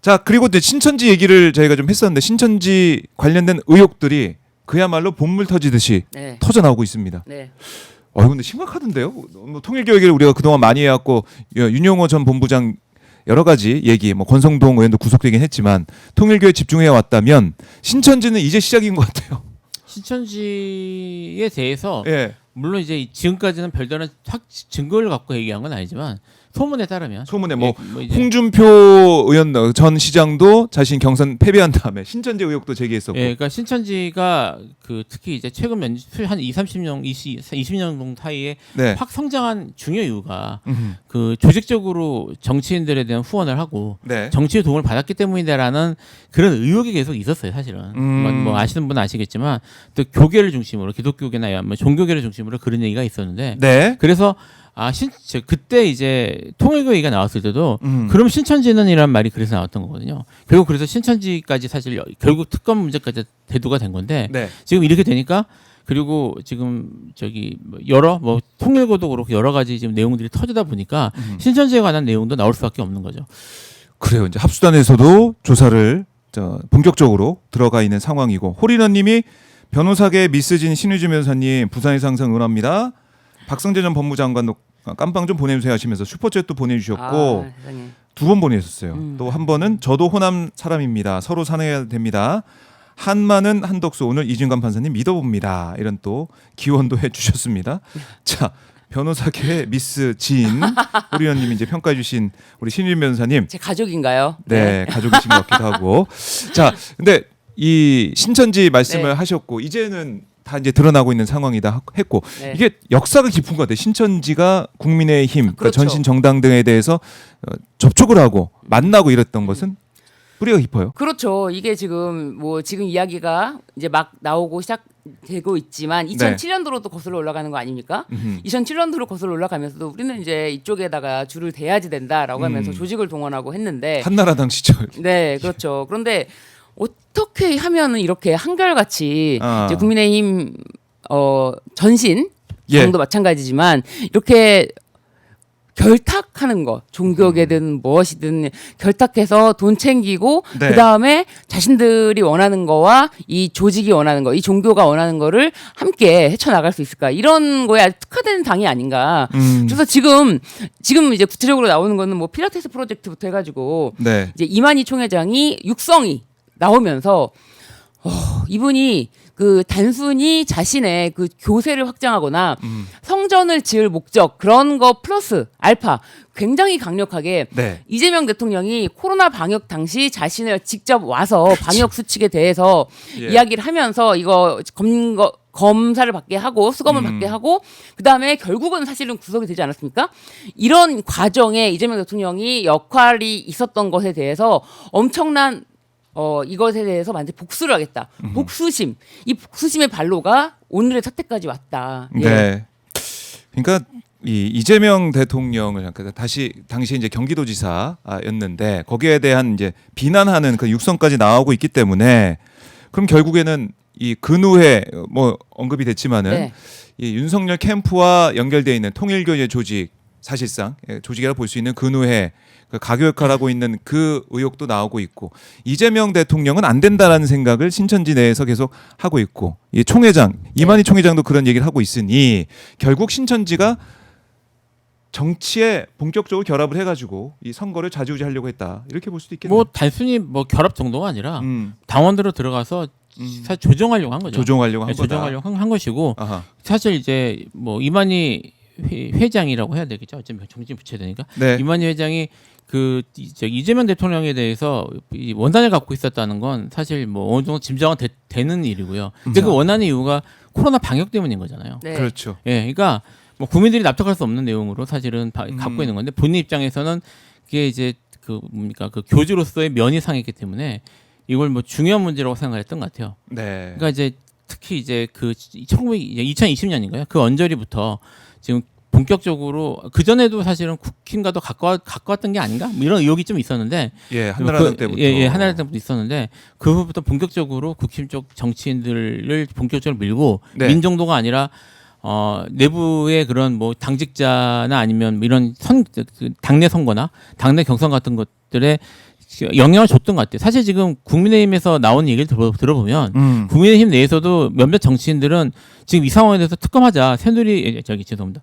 자, 그리고 이제 신천지 얘기를 저희가 좀 했었는데 신천지 관련된 의혹들이 그야말로 본물 터지듯이 네. 터져 나오고 있습니다. 네. 근데 심각하던데요. 뭐 통일교 얘기를 우리가 그동안 많이 해왔고 윤용호 전 본부장 여러 가지 얘기, 뭐 권성동 의원도 구속되긴 했지만 통일교에 집중해 왔다면 신천지는 이제 시작인 것 같아요. 신천지에 대해서 예. 물론 이제 지금까지는 별다른 증거를 갖고 얘기한 건 아니지만 소문에 따르면 소문에 뭐 이제 홍준표 의원 전 시장도 자신 경선 패배한 다음에 신천지 의혹도 제기했었고. 예, 그러니까 신천지가 그 특히 이제 최근 한 20년 정도 사이에 네. 확 성장한 중요 이유가 그 조직적으로 정치인들에 대한 후원을 하고 네. 정치의 도움을 받았기 때문이다라는 그런 의혹이 계속 있었어요, 사실은. 뭐 아시는 분은 아시겠지만 또 교계를 중심으로 기독교계나 뭐 종교계를 중심으로 그런 얘기가 있었는데 네. 그래서 그때 이제 통일교 얘기가 나왔을 때도 그럼 신천지는 이란 말이 그래서 나왔던 거거든요. 결국 그래서 신천지까지 사실 결국 특검 문제까지 대두가 된 건데 네. 지금 이렇게 되니까 그리고 지금 저기 뭐 통일교도 그렇고 여러 가지 지금 내용들이 터지다 보니까 신천지에 관한 내용도 나올 수밖에 없는 거죠. 그래요. 이제 합수단에서도 조사를 본격적으로 들어가 있는 상황이고 호리너님이 변호사계 미스진 신의주 변호사님 부산에서 항상 응원합니다. 박성재 전 법무장관도 깜빵 좀 보내주세요 하시면서 슈퍼챗도 보내주셨고 세상에. 2번 보내셨어요. 또 한 번은 저도 호남 사람입니다. 서로 사랑해야 됩니다. 한마는 한덕수 오늘 이준관 판사님 믿어봅니다. 이런 또 기원도 해주셨습니다. 자, 변호사계 미스 진 호리언님이 이제 평가해 주신 우리 신일 변호사님. 제 가족인가요? 네, 가족이신 것 같기도 하고. 자, 근데 이 신천지 말씀을 네. 하셨고 이제는 다 이제 드러나고 있는 상황이다 했고 네. 이게 역사가 깊은 것 같아요. 신천지가 국민의힘, 그러니까 그렇죠. 전신 정당 등에 대해서 접촉을 하고 만나고 이랬던 것은 뿌리가 깊어요. 그렇죠. 이게 지금 지금 이야기가 이제 막 나오고 시작되고 있지만 2007년도로도 거슬러 올라가는 거 아닙니까? 2007년도로 거슬러 올라가면서도 우리는 이제 이쪽에다가 줄을 대야지 된다라고 하면서 조직을 동원하고 했는데 한나라당 시절. 네, 그렇죠. 그런데 어떻게 하면은 이렇게 한결같이 이제 국민의힘 전신 정도 마찬가지지만 이렇게 결탁하는 거 종교계든 무엇이든 결탁해서 돈 챙기고 네. 그 다음에 자신들이 원하는 거와 이 조직이 원하는 거, 이 종교가 원하는 거를 함께 헤쳐나갈 수 있을까 이런 거에 아주 특화된 당이 아닌가. 그래서 지금 이제 구체적으로 나오는 거는 뭐 필라테스 프로젝트부터 해가지고 네. 이제 이만희 총회장이 육성이 나오면서 이분이 그 단순히 자신의 그 교세를 확장하거나 성전을 지을 목적 그런 거 플러스 알파 굉장히 강력하게 네. 이재명 대통령이 코로나 방역 당시 자신을 직접 와서 방역 수칙에 대해서 예. 이야기를 하면서 이거 검사를 받게 하고 수검을 받게 하고 그다음에 결국은 사실은 구속이 되지 않았습니까? 이런 과정에 이재명 대통령이 역할이 있었던 것에 대해서 엄청난 이것에 대해서 완전 복수를 하겠다. 복수심. 이 복수심의 발로가 오늘의 사태까지 왔다. 예. 네. 그러니까 이 이재명 대통령을 당시 이제 경기도지사였는데 거기에 대한 이제 비난하는 그 육성까지 나오고 있기 때문에 그럼 결국에는 이 근후에 뭐 언급이 됐지만은 네. 이 윤석열 캠프와 연결되어 있는 통일교의 조직 사실상 조직이라 볼 수 있는 근후에 그 가교 역할을 하고 있는 그 의혹도 나오고 있고 이재명 대통령은 안 된다라는 생각을 신천지 내에서 계속 하고 있고 이 총회장 이만희 총회장도 그런 얘기를 하고 있으니 결국 신천지가 정치에 본격적으로 결합을 해가지고 이 선거를 좌지우지하려고 했다 이렇게 볼 수도 있겠네요. 뭐 단순히 뭐 결합 정도가 아니라 당원들로 들어가서 사실 조정하려고 한 거죠. 조정하려고 한 네, 거다. 조정하려고 한 것이고 아하. 사실 이제 뭐 이만희 회장이라고 해야 되겠죠. 어쩌면 정치 붙여야 되니까 네. 이만희 회장이 이재명 대통령에 대해서 이 원한을 갖고 있었다는 건 사실 뭐 어느 정도 짐작은 되는 일이고요. 근데 그 원한의 이유가 코로나 방역 때문인 거잖아요. 네. 그렇죠. 예, 그러니까 뭐 국민들이 납득할 수 없는 내용으로 사실은 갖고 있는 건데 본인 입장에서는 그게 이제 그 교주로서의 면이 상했기 때문에 이걸 뭐 중요한 문제라고 생각했던 것 같아요. 네. 그러니까 이제 특히 이제 2020년인가요? 그 언저리부터 지금 본격적으로 그 전에도 사실은 국힘과도 가까웠던 게 아닌가? 뭐 이런 의혹이 좀 있었는데 한나라당 때부터 한나라당 때부터 있었는데 그 후부터 본격적으로 국힘 쪽 정치인들을 본격적으로 밀고 네. 민정도가 아니라 내부의 그런 뭐 당직자나 아니면 이런 당내 선거나 당내 경선 같은 것들에 영향을 줬던 것 같아요. 사실 지금 국민의힘에서 나온 얘기를 들어보면 국민의힘 내에서도 몇몇 정치인들은 지금 이 상황에 대해서 특검하자 새누리 죄송합니다.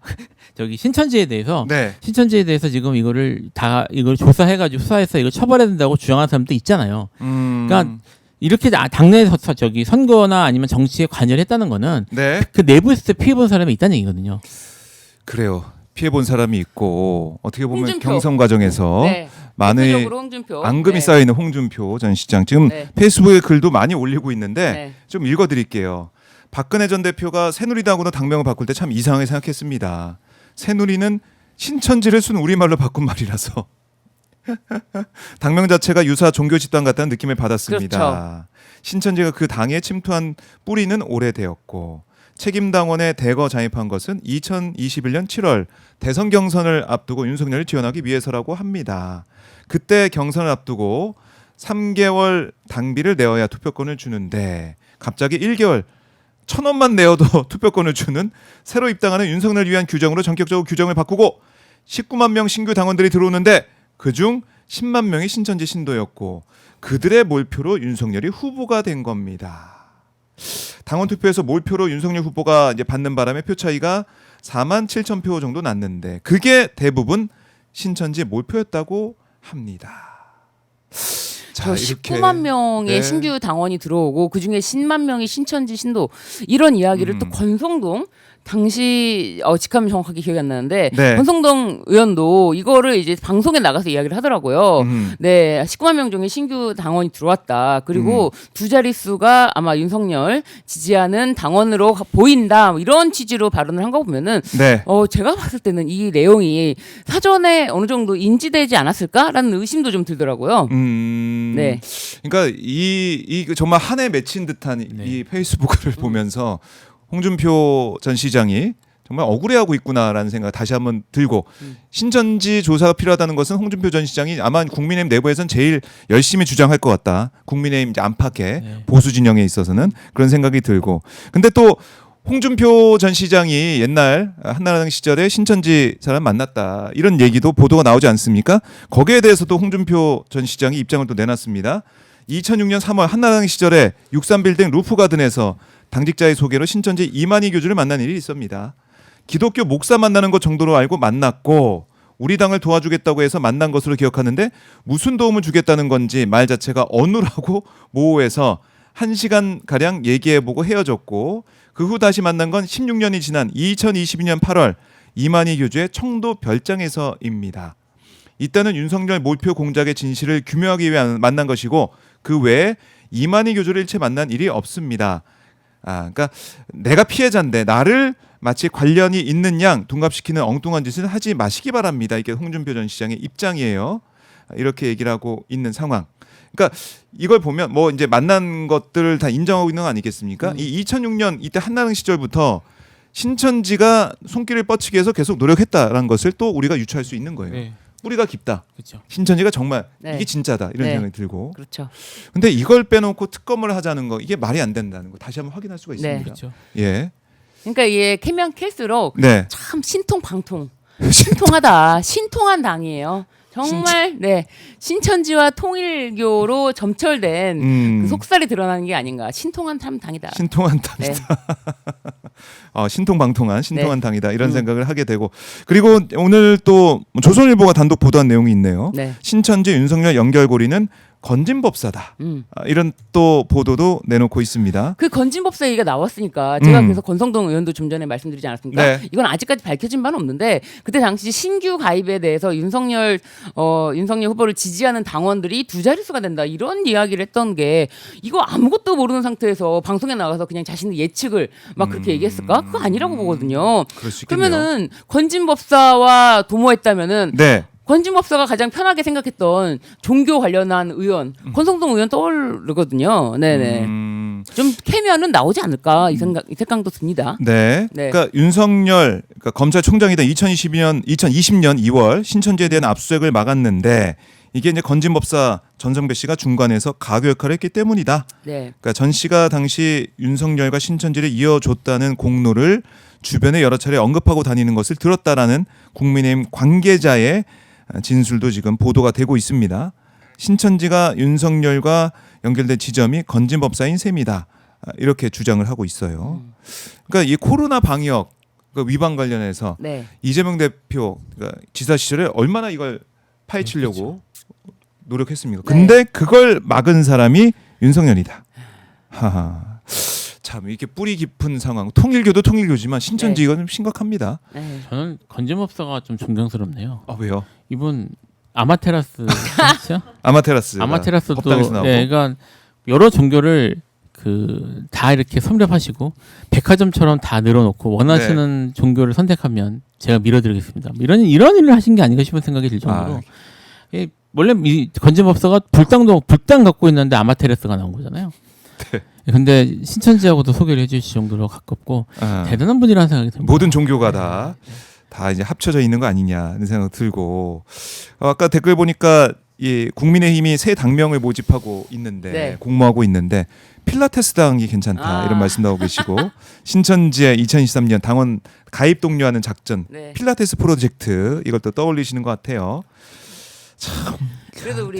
신천지에 대해서 네. 신천지에 대해서 지금 이걸 조사해가지고 수사해서 이걸 처벌해야 된다고 주장하는 사람도 있잖아요. 그러니까 이렇게 당내에서 선거나 아니면 정치에 관여를 했다는 거는 네. 그 내부에서 피해본 사람이 있다는 얘기거든요. 그래요. 피해 본 사람이 있고 어떻게 보면 홍준표. 경선 과정에서 네. 많은 대표적으로 홍준표. 앙금이 네. 쌓여 있는 홍준표 전 시장 지금 네. 페이스북에 글도 많이 올리고 있는데 네. 좀 읽어드릴게요. 박근혜 전 대표가 새누리당으로 당명을 바꿀 때 참 이상하게 생각했습니다. 새누리는 신천지를 순 우리말로 바꾼 말이라서 당명 자체가 유사 종교 집단 같다는 느낌을 받았습니다. 그렇죠. 신천지가 그 당에 침투한 뿌리는 오래되었고 책임 당원에 대거 자입한 것은 2021년 7월 대선 경선을 앞두고 윤석열을 지원하기 위해서라고 합니다. 그때 경선을 앞두고 3개월 당비를 내어야 투표권을 주는데 갑자기 1개월 1,000원만 내어도 투표권을 주는 새로 입당하는 윤석열을 위한 규정으로 전격적으로 규정을 바꾸고 19만 명 신규 당원들이 들어오는데 그중 10만 명이 신천지 신도였고 그들의 몰표로 윤석열이 후보가 된 겁니다. 당원 투표에서 몰표로 윤석열 후보가 이제 받는 바람에 표 차이가 4만 7천 표 정도 났는데 그게 대부분 신천지 몰표였다고 합니다. 저 19만 명의 네. 신규 당원이 들어오고 그중에 10만 명이 신천지 신도 이런 이야기를 또 권성동 당시 직함이 정확하게 기억이 안 나는데 네. 권성동 의원도 이거를 이제 방송에 나가서 이야기를 하더라고요. 네, 19만 명 중에 신규 당원이 들어왔다. 그리고 두 자릿수가 아마 윤석열 지지하는 당원으로 보인다. 뭐 이런 취지로 발언을 한 거 보면은 네. 제가 봤을 때는 이 내용이 사전에 어느 정도 인지되지 않았을까라는 의심도 좀 들더라고요. 네. 그러니까 이 정말 한 해 맺힌 듯한 이 페이스북을 보면서 홍준표 전 시장이 정말 억울해하고 있구나라는 생각 다시 한번 들고 신천지 조사가 필요하다는 것은 홍준표 전 시장이 아마 국민의힘 내부에서는 제일 열심히 주장할 것 같다. 국민의힘 이제 안팎의 보수 진영에 있어서는 그런 생각이 들고 근데 또 홍준표 전 시장이 옛날 한나라당 시절에 신천지 사람 만났다 이런 얘기도 보도가 나오지 않습니까? 거기에 대해서도 홍준표 전 시장이 입장을 또 내놨습니다. 2006년 3월 한나라당 시절에 63빌딩 루프가든에서 당직자의 소개로 신천지 이만희 교주를 만난 일이 있습니다. 기독교 목사 만나는 것 정도로 알고 만났고 우리 당을 도와주겠다고 해서 만난 것으로 기억하는데 무슨 도움을 주겠다는 건지 말 자체가 어눌하고 모호해서 1시간가량 얘기해보고 헤어졌고 그 후 다시 만난 건 16년이 지난 2022년 8월 이만희 교주의 청도 별장에서입니다. 이때는 윤석열 몰표 공작의 진실을 규명하기 위해 만난 것이고 그 외에 이만희 교주를 일체 만난 일이 없습니다. 그러니까 내가 피해자인데 나를 마치 관련이 있는 양 둔갑시키는 엉뚱한 짓을 하지 마시기 바랍니다. 이게 홍준표 전 시장의 입장이에요. 이렇게 얘기를 하고 있는 상황. 그러니까 이걸 보면 뭐 이제 만난 것들을 다 인정하고 있는 거 아니겠습니까? 이 2006년 이때 한나라당 시절부터 신천지가 손길을 뻗치기 위해서 계속 노력했다라는 것을 또 우리가 유추할 수 있는 거예요. 네. 뿌리가 깊다. 그렇죠. 신천지가 정말 네. 이게 진짜다 이런 네. 생각이 들고. 그렇죠. 근데 이걸 빼놓고 특검을 하자는 거 이게 말이 안 된다는 거 다시 한번 확인할 수가 있습니다. 그렇죠. 예. 그러니까 이게 캐면 캘수록 네. 참 신통방통. 신통하다. 신통한 당이에요. 정말 네 신천지와 통일교로 점철된 그 속살이 드러나는 게 아닌가. 신통한 참 당이다. 신통한 당이다. 네. 신통방통한 신통한 네. 당이다 이런 생각을 하게 되고 그리고 오늘 또 조선일보가 단독 보도한 내용이 있네요. 네. 신천지 윤석열 연결고리는 건진법사다. 이런 또 보도도 내놓고 있습니다. 그 건진법사 얘기가 나왔으니까 제가 그래서 권성동 의원도 좀 전에 말씀드리지 않았습니까? 네. 이건 아직까지 밝혀진 바는 없는데 그때 당시 신규 가입에 대해서 윤석열 후보를 지지하는 당원들이 두 자릿수가 된다 이런 이야기를 했던 게 이거 아무것도 모르는 상태에서 방송에 나가서 그냥 자신의 예측을 막 그렇게 얘기했을까? 그거 아니라고 보거든요. 그럴 수 있겠네요. 그러면은 건진법사와 도모했다면은 네. 건진법사가 가장 편하게 생각했던 종교 관련한 의원 권성동 의원 떠오르거든요. 네네. 좀 캐면은 나오지 않을까 이 생각도 듭니다. 네. 네. 그러니까 윤석열 검찰총장이던 2020년 2월 신천지에 대한 압수수색을 막았는데 이게 이제 건진법사 전성배 씨가 중간에서 가교 역할을 했기 때문이다. 네. 그러니까 전 씨가 당시 윤석열과 신천지를 이어줬다는 공로를 주변에 여러 차례 언급하고 다니는 것을 들었다라는 국민의힘 관계자의 진술도 지금 보도가 되고 있습니다. 신천지가 윤석열과 연결된 지점이 건진법사인 셈이다. 이렇게 주장을 하고 있어요. 그러니까 이 코로나 방역 그 위반 관련해서 네. 이재명 대표 그러니까 지사 시절에 얼마나 이걸 파헤치려고 노력했습니까? 근데 그걸 막은 사람이 윤석열이다. 하하. 참 이렇게 뿌리 깊은 상황. 통일교도 통일교지만 신천지 이건 좀 심각합니다. 네. 저는 건진법사가 좀 존경스럽네요. 아 왜요? 이분 아마테라스 그렇죠? 아마테라스. 아마테라스도 법당에서 나오고. 네, 그러니까 여러 종교를 그 다 이렇게 섭렵하시고 백화점처럼 다 늘어놓고 원하시는 종교를 선택하면 제가 밀어드리겠습니다. 이런 일을 하신 게 아닌가 싶은 생각이 들 정도로 예, 원래 이 건진법사가 불당 갖고 있는데 아마테라스가 나온 거잖아요. 네. 근데 신천지하고도 소개를 해주실 정도로 가깝고 대단한 분이라는 생각이 듭니다. 모든 종교가 다 이제 합쳐져 있는 거 아니냐는 생각 들고 아까 댓글 보니까 이 국민의힘이 새 당명을 모집하고 있는데 네. 공모하고 있는데 필라테스 당이 괜찮다 이런 말씀 나오고 계시고 신천지의 2023년 당원 가입 독려하는 작전 네. 필라테스 프로젝트 이걸 또 떠올리시는 것 같아요. 그래도 우리